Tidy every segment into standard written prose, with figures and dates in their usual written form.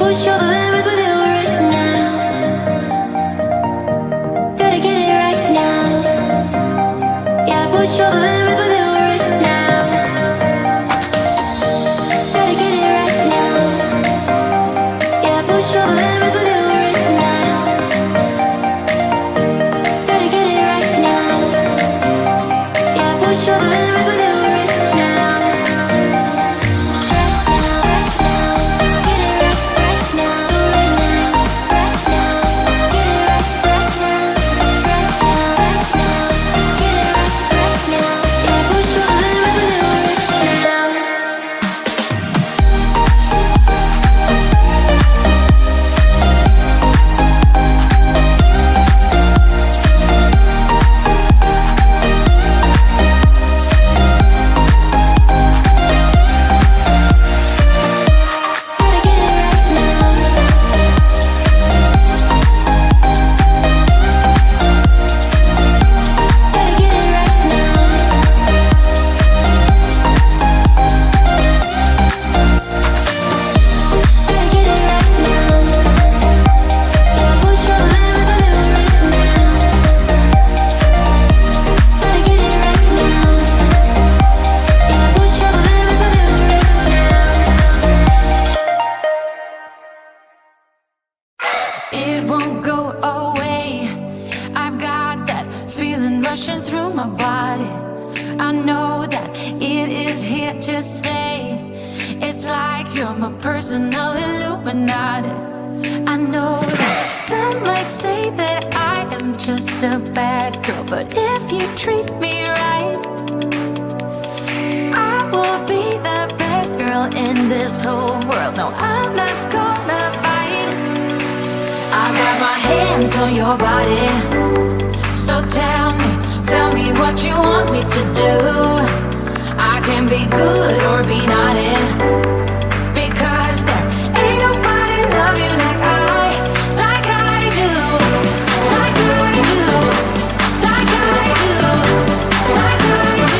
push all the limits with you right now. Gotta get it right now. Yeah, push all the limits with you right now. Gotta get it right now. Yeah, push all the limits with you right now. Gotta get it right now. Yeah, push all the limits with you right now. It won't go away. I've got that feeling rushing through my body. I know that it is here to stay. It's like you're my personal Illuminati. I know that some might say that I am just a bad girl, but if you treat me right, I will be the best girl in this whole world. No, I'm not gonna fight. I've got my hands on your body. So tell me what you want me to do. I can be good or be naughty, because there ain't nobody love you like I do, like I do, like I do, like I do, like I do,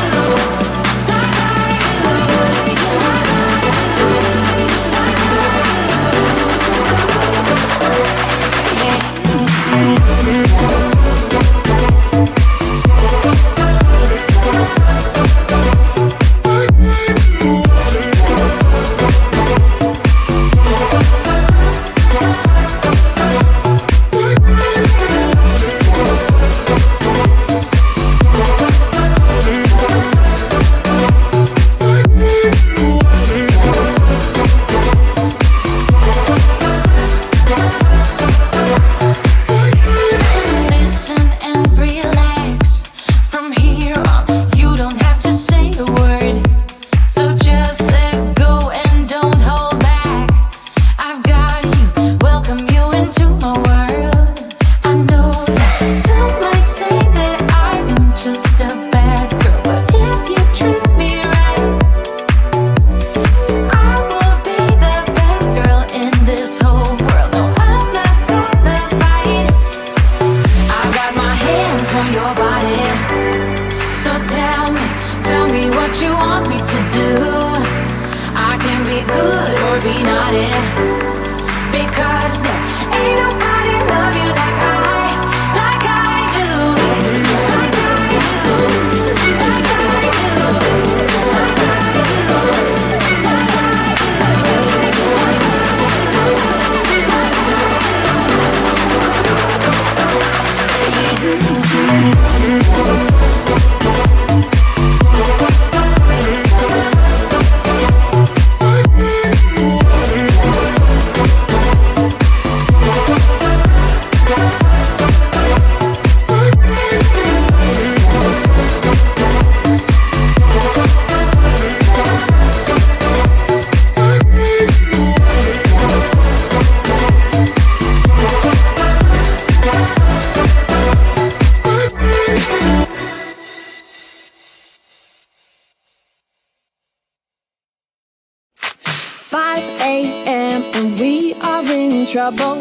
like A.M. and we are in trouble.